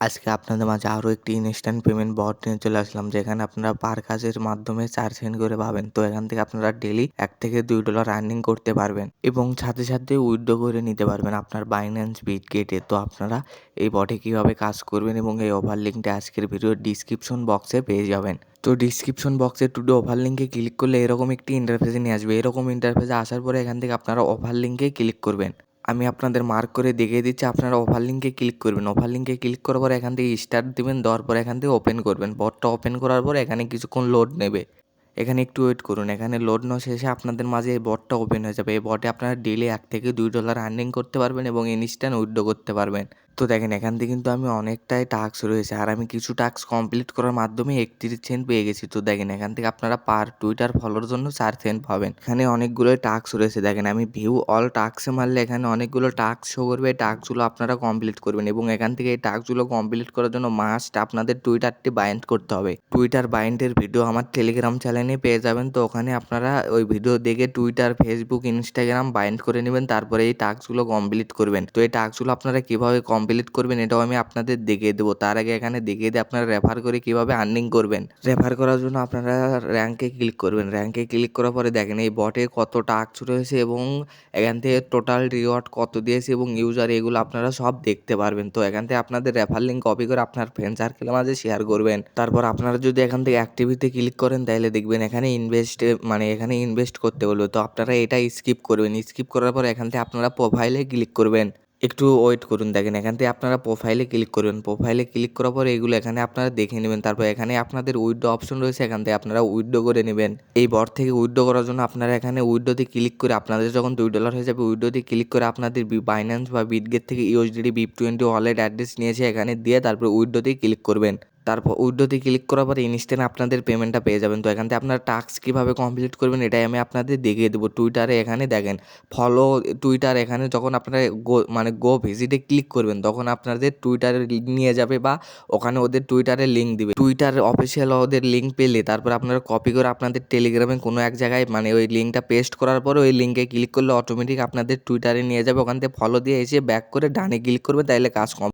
আজকে আপনাদের মাঝে আরও একটি ইনস্ট্যান্ট পেমেন্ট বট নিয়ে চলে আসলাম, যেখানে আপনারা পার কাজের মাধ্যমে 4 সেন্ট করে পাবেন। তো এখান থেকে আপনারা ডেইলি $1 থেকে $2 আর্নিং করতে পারবেন এবং সাথে সাথে উইথড্র করে নিতে পারবেন আপনার বাইন্যান্স বিটগেটে। তো আপনারা এই বটে কীভাবে কাজ করবেন এবং এই ওভার লিঙ্কটা আজকের ভিডিওর ডিসক্রিপশন বক্সে পেয়ে যাবেন। তো ডিসক্রিপশন বক্সে টুডে ওভার লিঙ্কে ক্লিক করলে এরকম একটি ইন্টারফেসে নিয়ে আসবে। এরকম ইন্টারফেসে আসার পরে এখান থেকে আপনারা ওভার লিঙ্কে ক্লিক করবেন। আমি আপনাদের মার্ক করে দেখিয়ে দিচ্ছি, আপনারা ওভার লিঙ্কে ক্লিক করবেন। ওভার লিঙ্কে ক্লিক করার পর এখান থেকে স্টার্ট দিবেন, দেওয়ার পর এখান থেকে ওপেন করবেন। বটটা ওপেন করার পর এখানে কিছুক্ষণ লোড নেবে, এখানে একটু ওয়েট করুন। এখানে লোড নেওয়া শেষে আপনাদের মাঝে এই বটটা ওপেন হয়ে যাবে। এই বটে আপনারা ডেইলি $1 থেকে $2 আর্নিং করতে পারবেন এবং ইনস্ট্যান্ট উইথড্র করতে পারবেন। তো দেখেন এখান থেকে কিন্তু আমি অনেকটাই টাস্ক রয়েছে, আর আমি কিছু টাস্ক কমপ্লিট করার মাধ্যমে 31 সেন্ট পেয়ে গেছি। তো দেখেন এখান থেকে আপনারা পার টুইটার ফলোর জন্য 4 সেন্ট পাবেন। এখানে অনেকগুলোই টাস্ক রয়েছে, দেখেন আমি ভিউ অল টাস্কে মারলে এখানে অনেকগুলো টাস্ক শো করবে। এই টাস্কগুলো আপনারা কমপ্লিট করবেন এবং এখান থেকে এই টাস্কগুলো কমপ্লিট করার জন্য মাস্ট আপনাদের টুইটারটি বাইন্ড করতে হবে। টুইটার বাইন্ডের ভিডিও আমার টেলিগ্রাম চ্যানেলে পেয়ে যাবেন। তো ওখানে আপনারা ওই ভিডিও দেখে টুইটার, ফেসবুক, ইনস্টাগ্রাম বাইন্ড করে নেবেন, তারপরে এই টাস্কগুলো কমপ্লিট করবেন। তো এই টাস্কগুলো আপনারা কীভাবে কমপ্লিট করবেন এটাও আমি আপনাদের দেখিয়ে দেবো। তার আগে এখানে দেখিয়ে দিয়ে আপনারা রেফার করে কীভাবে আর্নিং করবেন। রেফার করার জন্য আপনারা র্যাঙ্কে ক্লিক করবেন। র্যাঙ্কে ক্লিক করার পরে দেখেন এই বটে কত টাস্ক রয়েছে এবং এখান থেকে টোটাল রিওয়ার্ড কত দিয়েছে এবং ইউজার, এগুলো আপনারা সব দেখতে পারবেন। তো এখান থেকে আপনাদের রেফার লিঙ্ক কপি করে আপনার ফ্রেন্ড সার্কেলের মাঝে শেয়ার করবেন। তারপর আপনারা যদি এখান থেকে অ্যাক্টিভিতে ক্লিক করেন তাহলে দেখবেন এখানে এখানে ইনভেস্ট করতে বলবে। তো আপনারা এটা স্কিপ করবেন। স্কিপ করার পর এখান থেকে আপনারা প্রোফাইলে ক্লিক করবেন। একটু ওয়েট করুন, দেখেন এখান থেকে আপনারা প্রোফাইলে ক্লিক করবেন। প্রোফাইলে ক্লিক করার পরে এগুলো এখানে আপনারা দেখে নেবেন। তারপর এখানে আপনাদের উইথড্র অপশন রয়েছে, এখান থেকে আপনারা উইথড্র করে নেবেন। এই বট থেকে উইথড্র করার জন্য আপনারা এখানে উইথড্রতে ক্লিক করে আপনাদের যখন $2 হয়ে যাবে উইথড্রতে ক্লিক করে আপনাদের বাইন্যান্স বা বিটগেট থেকে ইউএসডিটি BIP20 ওয়ালেট অ্যাড্রেস নিয়েছে এখানে দিয়ে তারপর উইথড্রতেই ক্লিক করবেন। তারপর উইথড্রতে ক্লিক করার পরে ইনস্ট্যান্ট আপনাদের পেমেন্টটা পেয়ে যাবেন। তো এখান থেকে আপনারা টাস্ক কীভাবে কমপ্লিট করবেন এটাই আমি আপনাদের দেখিয়ে দেবো। টুইটারে এখানে দেখেন ফলো টুইটার, এখানে যখন আপনারা গো ভিজিটে ক্লিক করবেন তখন আপনাদের টুইটারে নিয়ে যাবে বা ওখানে ওদের টুইটারের লিঙ্ক দিবে। টুইটার অফিসিয়াল ওদের লিঙ্ক পেলে তারপর আপনারা কপি করে আপনাদের টেলিগ্রামে কোনো এক জায়গায় ওই লিঙ্কটা পেস্ট করার পরে ওই লিঙ্কে ক্লিক করলে অটোমেটিক আপনাদের টুইটারে নিয়ে যাবে। ওখান থেকে ফলো দিয়ে এসে ব্যাক করে ডানে ক্লিক করবে, তাইলে কাজ